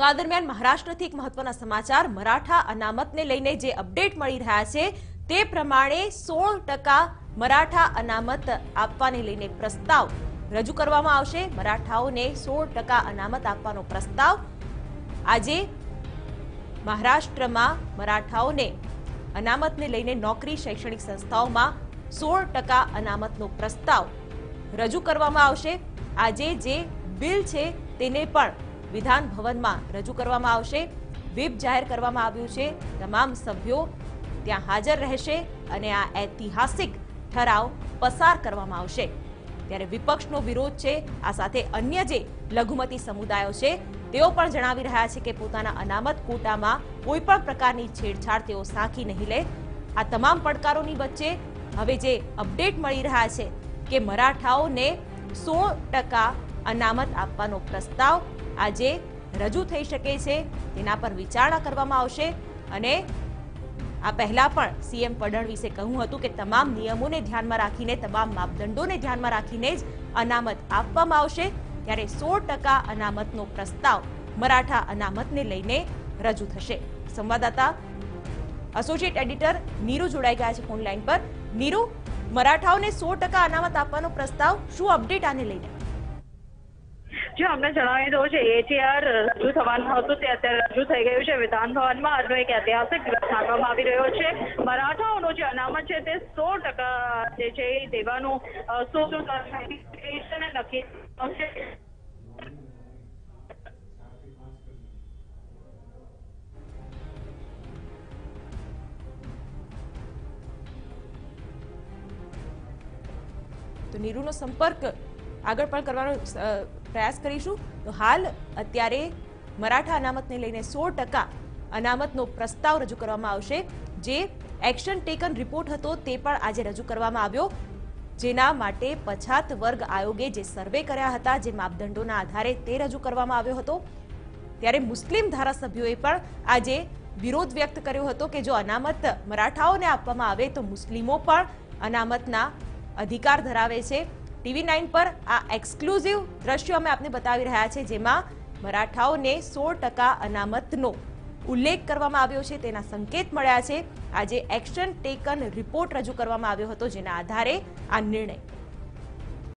તો આ દરમિયાન મહારાષ્ટ્રથી એક મહત્વના સમાચાર મરાઠા અનામતને લઈને જે અપડેટ મળી રહ્યા છે તે પ્રમાણે 16% મરાઠા અનામત આપવાને લઈને પ્રસ્તાવ રજૂ કરવામાં આવશે। મરાઠાઓને 16% અનામત આપવાનો પ્રસ્તાવ આજે મહારાષ્ટ્રમાં મરાઠાઓને અનામતને લઈને નોકરી શૈક્ષણિક સંસ્થાઓમાં 16% અનામતનો પ્રસ્તાવ રજૂ કરવામાં આવશે। આજે જે બિલ છે તેને પણ વિધાન ભવનમાં રજૂ કરવામાં આવશે। વ્હીપ જાહેર કરવામાં આવ્યું છે, તમામ સભ્યો ત્યાં હાજર રહેશે અને આ ઐતિહાસિક ઠરાવ પસાર કરવામાં આવશે। ત્યારે વિપક્ષનો વિરોધ છે, આ સાથે અન્ય જે લઘુમતી સમુદાયો છે તેઓ પણ જણાવી રહ્યા છે કે પોતાના અનામત કોટામાં કોઈ પણ પ્રકારની છેડછાડ તેઓ સાંખી નહીં લે। આ તમામ પડકારોની વચ્ચે હવે જે અપડેટ મળી રહ્યા છે કે મરાઠાઓને 16% અનામત આપવાનો પ્રસ્તાવ આજે રજૂ થઈ શકે છે, તેના પર વિચારણા કરવામાં આવશે। અને આ પહેલા પણ સીએમ ફડણવીસે કહ્યું હતું કે તમામ નિયમોને ધ્યાનમાં રાખીને, તમામ માપદંડોને ધ્યાનમાં રાખીને જ અનામત આપવામાં આવશે। ત્યારે 16% અનામતનો પ્રસ્તાવ મરાઠા અનામતને લઈને રજૂ થશે। સંવાદદાતા એસોસિએટ એડિટર નીરુ જોડાઈ ગયા છે ફોન લાઈન પર। નીરુ, મરાઠાઓને 16% અનામત આપવાનો પ્રસ્તાવ, શું અપડેટ આને લઈને? જે અમને જણાવી દઉં છે, એટીઆર રજૂ થવાનું હતું તે અત્યારે રજૂ થઈ ગયું છે વિધાન ભવનમાં। આજનો એક ઐતિહાસિક દિવસ માનવામાં આવી રહ્યો છે। મરાઠાઓનો જે અનામત છે તે 16% જે છે એ દેવાનું નક્કી આવશે। તો નીરુનો સંપર્ક આગળ પણ કરવાનો પ્રયાસ કરીશું। તો હાલ અત્યારે મરાઠા અનામતને લઈને 16% અનામતનો પ્રસ્તાવ રજૂ કરવામાં આવશે। જે એક્શન ટેકન રિપોર્ટ હતો તે પણ આજે રજૂ કરવામાં આવ્યો, જેના માટે પછાત વર્ગ આયોગે જે સર્વે કર્યા હતા, જે માપદંડોના આધારે તે રજૂ કરવામાં આવ્યો હતો। ત્યારે મુસ્લિમ ધારાસભ્યોએ પણ આજે વિરોધ વ્યક્ત કર્યો હતો કે જો અનામત મરાઠાઓને આપવામાં આવે તો મુસ્લિમો પણ અનામતના અધિકાર ધરાવે છે। ટીવી 9 પર આ એક્સક્લુઝિવ દ્રશ્યો અમે આપને બતાવી રહ્યા છે, જેમાં મરાઠાઓને 16% અનામતનો ઉલ્લેખ કરવામાં આવ્યો છે, તેના સંકેત મળ્યા છે। આજે એક્શન ટેકન રિપોર્ટ રજૂ કરવામાં આવ્યો હતો, જેના આધારે આ નિર્ણય